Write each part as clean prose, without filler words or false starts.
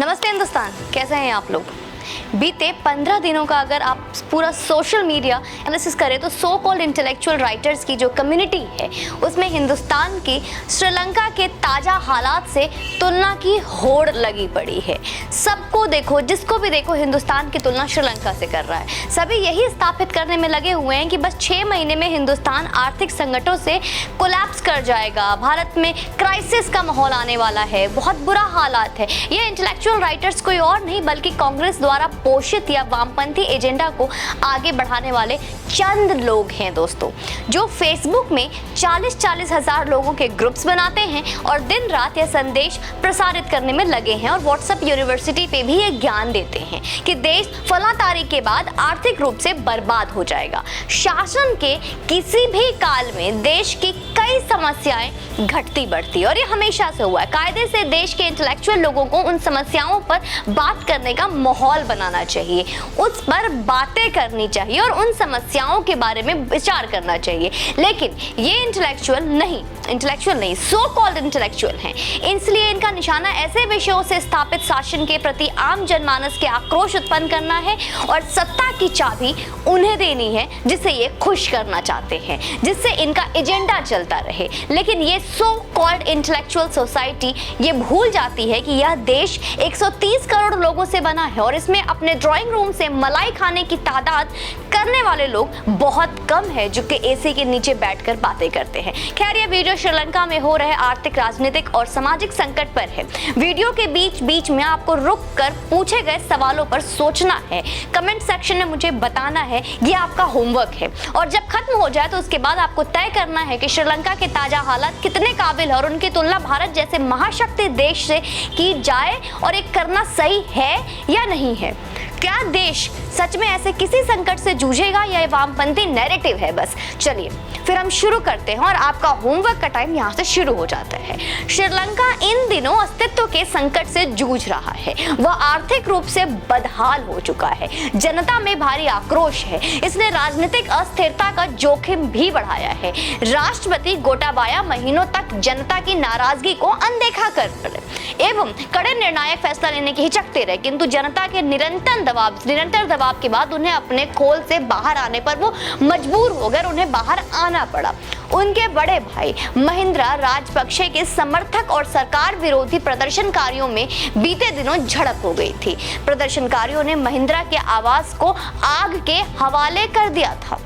नमस्ते हिंदुस्तान, कैसे हैं आप लोग। बीते 15 दिनों का अगर आप पूरा सोशल मीडिया एनालिसिस करें तो सो कॉल्ड इंटेलेक्चुअल राइटर्स की जो कम्युनिटी है उसमें हिंदुस्तान की श्रीलंका के ताज़ा हालात से तुलना की होड़ लगी पड़ी है। सबको देखो, जिसको भी देखो, हिंदुस्तान की तुलना श्रीलंका से कर रहा है। सभी यही स्थापित करने में लगे हुए हैं कि बस 6 महीने में हिंदुस्तान आर्थिक संकटों से कोलैप्स कर जाएगा, भारत में क्राइसिस का माहौल आने वाला है, बहुत बुरा हालात है। ये इंटेलेक्चुअल राइटर्स कोई और नहीं बल्कि कांग्रेस द्वारा पोषित या वामपंथी एजेंडा को आगे बढ़ाने वाले चंद लोग हैं दोस्तों, जो फेसबुक में 40-40 हजार लोगों के ग्रुप्स बनाते हैं और दिन रात यह संदेश प्रसारित करने में लगे हैं और व्हाट्सएप यूनिवर्सिटी पे भी ये ज्ञान देते हैं कि देश फला तारीख के बाद आर्थिक रूप से बर्बाद हो जाएगा। शासन के किसी भी काल में देश की कई समस्याएं घटती बढ़ती और ये हमेशा से हुआ है। कायदे से देश के इंटेलेक्चुअल लोगों को उन समस्याओं पर बात करने का माहौल बनाना चाहिए, उस पर बातें करनी चाहिए और उन समस्याओं के बारे में विचार करना चाहिए। लेकिन ये इंटेलेक्चुअल नहीं, सो कॉल्ड इंटेलेक्चुअल हैं, इसलिए इनका निशाना ऐसे विषयों से स्थापित शासन के प्रति आम जनमानस के आक्रोश उत्पन्न करना है और सत्ता की चाबी उन्हें देनी है जिसे ये खुश करना चाहते हैं, जिससे इनका एजेंडा चलता रहे। लेकिन ये सो कॉल्ड इंटेलेक्चुअल सोसाइटी ये भूल जाती है कि यह देश 130 करोड़ लोगों से बना है और इसमें अपने ड्राइंग रूम से मलाई खाने की तादाद करने वाले लोग बहुत कम है जो कि एसी के नीचे बैठकर बातें करते हैं। खैर, यह वीडियो श्रीलंका में हो रहे आर्थिक, राजनीतिक और सामाजिक संकट पर है। वीडियो के बीच में आपको रुक कर पूछे गए सवालों पर सोचना है, कमेंट सेक्शन में मुझे बताना है, ये आपका होमवर्क है। और जब खत्म हो जाए तो उसके बाद आपको तय करना है कि श्रीलंका के ताजा हालात कितने काबिल है और उनकी तुलना भारत जैसे महाशक्ति देश से की जाए और एक करना सही है या नहीं है। क्या देश सच में ऐसे किसी संकट से जूझेगा या वामपंथी नैरेटिव है बस। चलिए फिर हम शुरू करते हैं और आपका होमवर्क का टाइम यहाँ से शुरू हो जाता है। श्रीलंका इन दिनों अस्तित्व के संकट से जूझ रहा है, वह आर्थिक रूप से बदहाल हो चुका है, जनता में भारी आक्रोश है, इसने राजनीतिक अस्थिरता का जोखिम भी बढ़ाया है। राष्ट्रपति गोटाबाया महीनों तक जनता की नाराजगी को अनदेखा कर एवं कड़े निर्णायक फैसला लेने की हिचकते रहे, किंतु जनता के निरंतर दबाव के बाद उन्हें अपने खोल से बाहर आने पर वो मजबूर हो गए, उन्हें बाहर आना पड़ा। उनके बड़े भाई महिंद्रा राजपक्षे के समर्थक और सरकार विरोधी प्रदर्शनकारियों में बीते दिनों झड़प हो गई थी। प्रदर्शनकारियों ने महिंद्रा के आवास को आग के हवाले कर दिया था।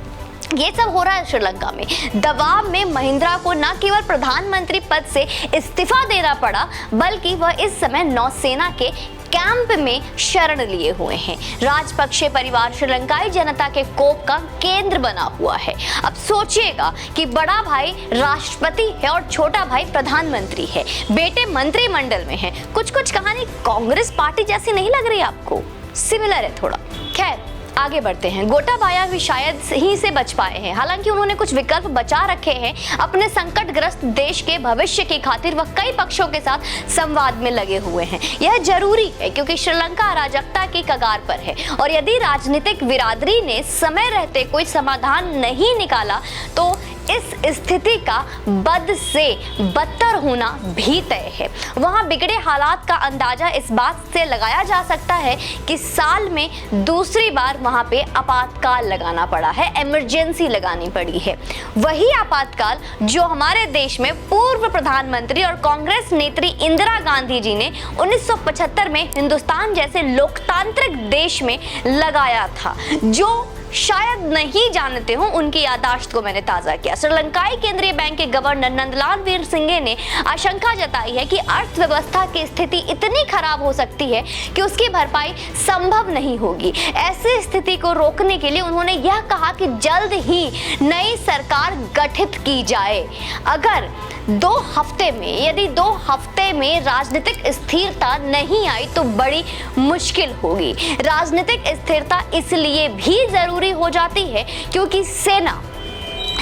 ये सब हो रहा है श्रीलंका में। दबाव में महिंद्रा को न केवल प्रधानमंत्री पद से इस्तीफा देना पड़ा बल्कि वह इस समय नौसेना के कैंप में शरण लिए हुए हैं। राजपक्षे परिवार श्रीलंकाई जनता के कोप का केंद्र बना हुआ है। अब सोचिएगा कि बड़ा भाई राष्ट्रपति है और छोटा भाई प्रधानमंत्री है, बेटे मंत्रिमंडल में है। कुछ कहानी कांग्रेस पार्टी जैसी नहीं लग रही आपको? सिमिलर है थोड़ा। खैर आगे बढ़ते हैं। गोटाबाया भी शायद ही से बच पाए हैं, हालांकि उन्होंने कुछ विकल्प बचा रखे हैं। अपने संकटग्रस्त देश के भविष्य की खातिर वह कई पक्षों के साथ संवाद में लगे हुए हैं। यह जरूरी है क्योंकि श्रीलंका अराजकता की कगार पर है और यदि राजनीतिक बिरादरी ने समय रहते कोई समाधान नहीं निकाला तो इस स्थिति का बद से बदतर होना भी तय है। वहां बिगड़े हालात का अंदाजा इस बात से लगाया जा सकता है कि साल में दूसरी बार वहां पे आपातकाल लगाना पड़ा है, इमरजेंसी लगानी पड़ी है। वही आपातकाल जो हमारे देश में पूर्व प्रधानमंत्री और कांग्रेस नेत्री इंदिरा गांधी जी ने 1975 में हिंदुस्तान जैसे लोकतांत्रिक देश में लगाया था। जो शायद नहीं जानते हो उनकी याददाश्त को मैंने ताजा किया। श्रीलंकाई केंद्रीय बैंक के गवर्नर नंदलाल वीरसिंहे ने आशंका जताई है कि अर्थव्यवस्था की स्थिति इतनी खराब हो सकती है कि उसकी भरपाई संभव नहीं होगी। ऐसी स्थिति को रोकने के लिए उन्होंने यह कहा कि जल्द ही नई सरकार गठित की जाए। अगर यदि 2 हफ्ते में राजनीतिक स्थिरता नहीं आई तो बड़ी मुश्किल होगी। राजनीतिक स्थिरता इसलिए भी जरूरी हो जाती है क्योंकि सेना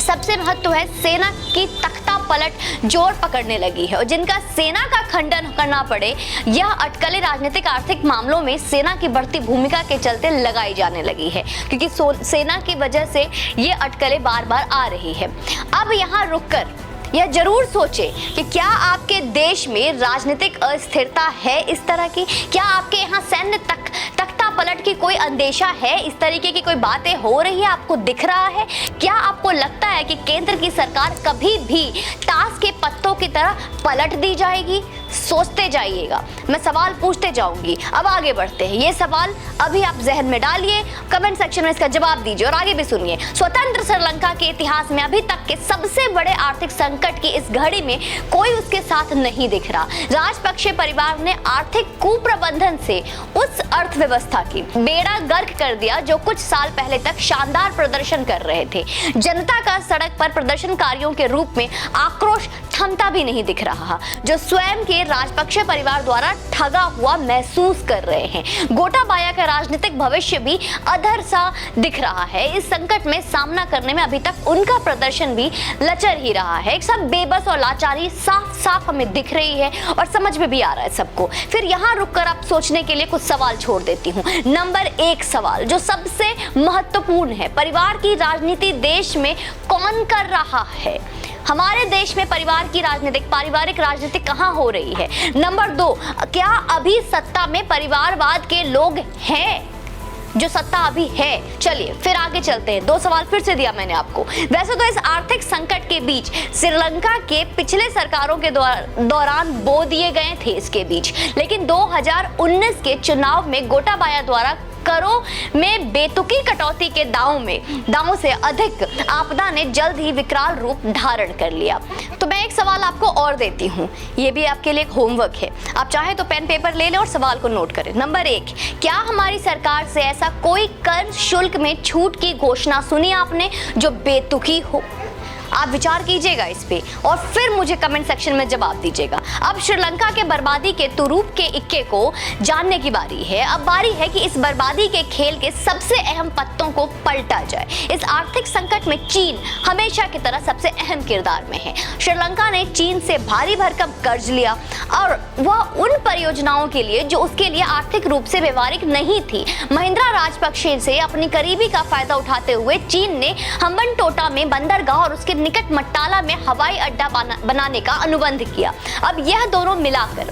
सबसे महत्व है। सेना की तख्ता पलट जोर पकड़ने लगी है और जिनका सेना का खंडन करना पड़े, यह अटकलें राजनीतिक आर्थिक मामलों में सेना की बढ़ती भूमिका के चलते लगाई जाने लगी है क्योंकि सेना की वजह से ये अटकलें बार बार आ रही है। अब यहाँ रुककर यह जरूर सोचें कि क्या आपके देश में राजनीतिक अस्थिरता है इस तरह की, क्या आपके यहाँ सैन्य तख्ता पलट की कोई अंदेशा है, इस तरीके की कोई बातें हो रही है, आपको दिख रहा है? क्या आपको लगता है कि केंद्र की सरकार कभी भी ताश के पत्तों की तरह पलट दी जाएगी? सोचते जाइएगा, मैं सवाल पूछते जाऊंगी। अब आगे बढ़ते हैं, ये सवाल अभी आप जहन में डालिए, कमेंट सेक्शन में इसका जवाब दीजिए और आगे भी सुनिए। स्वतंत्र श्रीलंका के इतिहास में अभी तक के सबसे बड़े आर्थिक संकट की इस घड़ी में कोई उसके साथ नहीं दिख रहा। राजपक्षे परिवार ने आर्थिक कुप्रबंधन से उस अर्थव्यवस्था की बेड़ा गर्क कर दिया जो कुछ साल पहले तक शानदार प्रदर्शन कर रहे थे। जनता का सड़क पर प्रदर्शनकारियों के रूप में आक्रोश थमता भी नहीं दिख रहा, जो स्वयं के राजपक्षे परिवार द्वारा ठगा हुआ महसूस कर रहे हैं। गोटाबाया का राजनीतिक भविष्य भी अधर सा दिख रहा है। इस संकट में सामना करने में अभी तक उनका प्रदर्शन भी लचर ही रहा है। एक सब बेबस और लाचारी साफ साफ हमें दिख रही है और समझ में भी आ रहा है सबको। फिर यहाँ रुककर आप सोचने के लिए कुछ सवाल छोड़ देती हूँ। नंबर 1 सवाल जो सबसे महत्वपूर्ण है, परिवार की राजनीति देश में कौन कर रहा है? हमारे देश में परिवार की पारिवारिक राजनीति कहाँ हो रही है? नंबर 2, क्या अभी सत्ता में परिवारवाद के लोग हैं? जो सत्ता अभी है। चलिए फिर आगे चलते हैं, 2 सवाल फिर से दिया मैंने आपको। वैसे तो इस आर्थिक संकट के बीच श्रीलंका के पिछले सरकारों के दौरान बो दिए गए थे इसके बीच, लेकिन 2019 के चुनाव में गोटाबाया द्वारा करों में बेतुकी कटौती के दावों से अधिक आपदा ने जल्द ही विकराल रूप धारण कर लिया। तो मैं एक सवाल आपको और देती हूँ, ये भी आपके लिए एक होमवर्क है। आप चाहे तो पेन पेपर ले लें और सवाल को नोट करें। नंबर 1, क्या हमारी सरकार से ऐसा कोई कर शुल्क में छूट की घोषणा सुनी आपने जो बेतुकी हो? आप विचार कीजिएगा इस पे और फिर मुझे कमेंट सेक्शन में जवाब दीजिएगा। अब श्रीलंका के बर्बादी के तुरूप के इक्के को जानने की बारी है। अब बारी है कि इस बर्बादी के खेल के सबसे अहम पत्तों को पलटा जाए। इस आर्थिक संकट में चीन हमेशा की तरह सबसे अहम किरदार में है। श्रीलंका ने चीन से भारी भरकम कर्ज लिया और वह उन परियोजनाओं के लिए जो उसके लिए आर्थिक रूप से व्यवहारिक नहीं थी। महिंद्रा राजपक्षे से अपनी करीबी का फायदा उठाते हुए चीन ने हम्बनटोटा में बंदरगाह और उसके निकट मट्टाला में हवाई अड्डा बनाने का अनुबंध किया। अब यह दोनों मिलाकर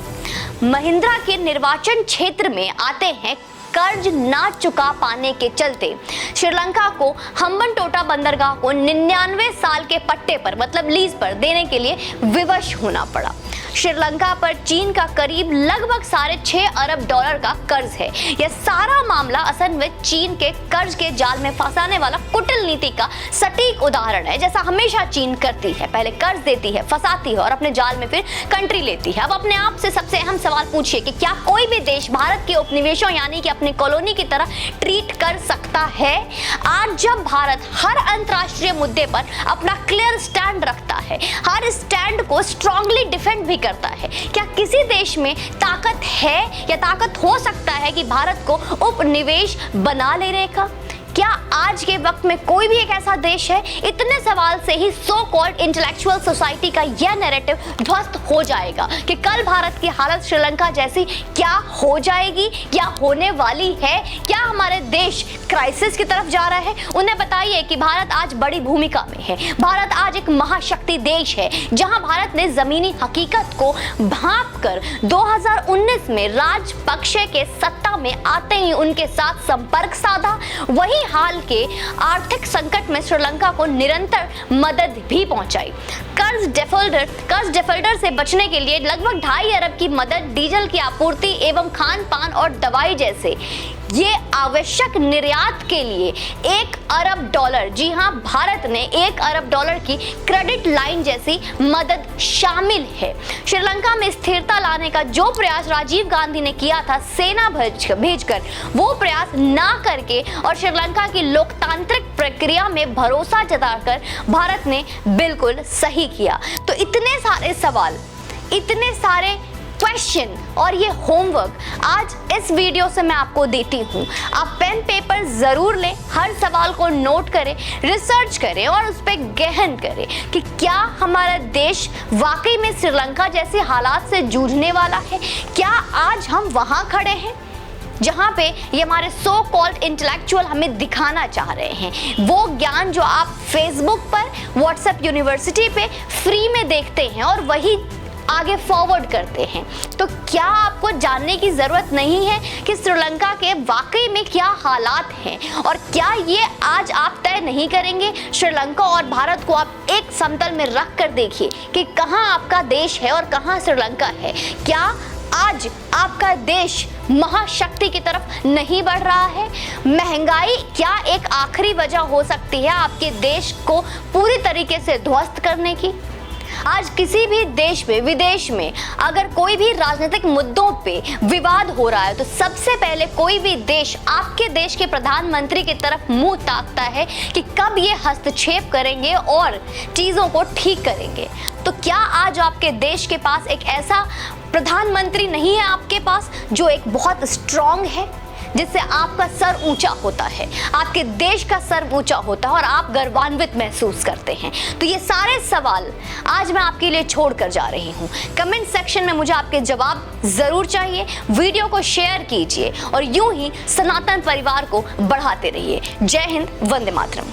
महिंद्रा के निर्वाचन क्षेत्र में आते हैं। कर्ज ना चुका पाने के चलते श्रीलंका को हम्बनटोटा बंदरगाह को 99 साल के पट्टे पर मतलब लीज पर देने के लिए विवश होना पड़ा। श्रीलंका पर चीन का करीब लगभग $6.5 अरब का कर्ज है। यह सारा मामला असल में चीन के कर्ज के जाल में फंसाने वाला कुटिल नीति का सटीक उदाहरण है, जैसा हमेशा चीन करती है। पहले कर्ज देती है, फंसाती है और अपने जाल में फिर कंट्री लेती है। अब अपने आप से सबसे अहम सवाल पूछिए कि क्या कोई भी देश भारत के उपनिवेशों यानी कि अपनी कॉलोनी की तरह ट्रीट कर सकता है? आज जब भारत हर अंतर्राष्ट्रीय मुद्दे पर अपना क्लियर स्टैंड रखता है, हर स्टैंड को स्ट्रांगली डिफेंड भी करता है, क्या किसी देश में ताकत है या ताकत हो सकता है कि भारत को उपनिवेश बना लेने का? क्या आज के वक्त में कोई भी एक ऐसा देश है? इतने सवाल से ही सो कॉल्ड इंटेलेक्चुअल सोसाइटी का यह नैरेटिव ध्वस्त हो जाएगा कि कल भारत की हालत श्रीलंका जैसी क्या हो जाएगी या होने वाली है। क्या हमारे देश क्राइसिस की तरफ जा रहा है? उन्हें बताइए कि भारत आज बड़ी भूमिका में है। भारत आज एक महाशक्ति देश है, जहां भारत ने जमीनी हकीकत को भांपकर 2019 में राजपक्षे के सत्ता में आते ही उनके साथ संपर्क साधा। वही हाल के आर्थिक संकट में श्रीलंका को निरंतर मदद भी पहुंचाई। कर्ज डिफॉल्टर से बचने के लिए लगभग $2.5 अरब की मदद, डीजल की आपूर्ति एवं खान पान और दवाई जैसे ये आवश्यक निर्यात के लिए $1 अरब, जी हां, भारत ने $1 अरब की क्रेडिट लाइन जैसी मदद शामिल है। श्रीलंका में स्थिरता लाने का जो प्रयास राजीव गांधी ने किया था सेना भेजकर, वो प्रयास ना करके और श्रीलंका की लोकतांत्रिक प्रक्रिया में भरोसा जताकर भारत ने बिल्कुल सही किया। तो इतने सारे सवाल, इतने सारे क्वेश्चन और ये होमवर्क आज इस वीडियो से मैं आपको देती हूँ। आप पेन पेपर जरूर लें, हर सवाल को नोट करें, रिसर्च करें और उस पर गहन करें कि क्या हमारा देश वाकई में श्रीलंका जैसे हालात से जूझने वाला है? क्या आज हम वहाँ खड़े हैं? जहां पे ये हमारे सो कॉल्ड इंटेलेक्चुअल हमें दिखाना चाह रहे हैं, वो ज्ञान जो आप फेसबुक पर, व्हाट्सएप यूनिवर्सिटी पे फ्री में देखते हैं और वही आगे फॉरवर्ड करते हैं। तो क्या आपको जानने की जरूरत नहीं है कि श्रीलंका के वाकई में क्या हालात हैं, और क्या ये आज आप तय नहीं करेंगे? श्रीलंका और भारत को आप एक समतल में रख कर देखिए कि कहां आपका देश है और कहां श्रीलंका है। क्या आज आपका देश महाशक्ति की तरफ नहीं बढ़ रहा है? महंगाई क्या एक आखिरी वजह हो सकती है आपके देश को पूरी तरीके से ध्वस्त करने की? आज किसी भी देश में, विदेश में अगर कोई भी राजनीतिक मुद्दों पे विवाद हो रहा है तो सबसे पहले कोई भी देश आपके देश के प्रधानमंत्री की तरफ मुंह ताकता है कि कब ये हस्तक्षेप करेंगे और चीजों को ठीक करेंगे। तो क्या आज आपके देश के पास एक ऐसा प्रधानमंत्री नहीं है आपके पास जो एक बहुत स्ट्रांग है, जिससे आपका सर ऊंचा होता है, आपके देश का सर ऊंचा होता है और आप गर्वान्वित महसूस करते हैं? तो ये सारे सवाल आज मैं आपके लिए छोड़ कर जा रही हूं। कमेंट सेक्शन में मुझे आपके जवाब जरूर चाहिए। वीडियो को शेयर कीजिए और यूं ही सनातन परिवार को बढ़ाते रहिए। जय हिंद, वंदे मातरम।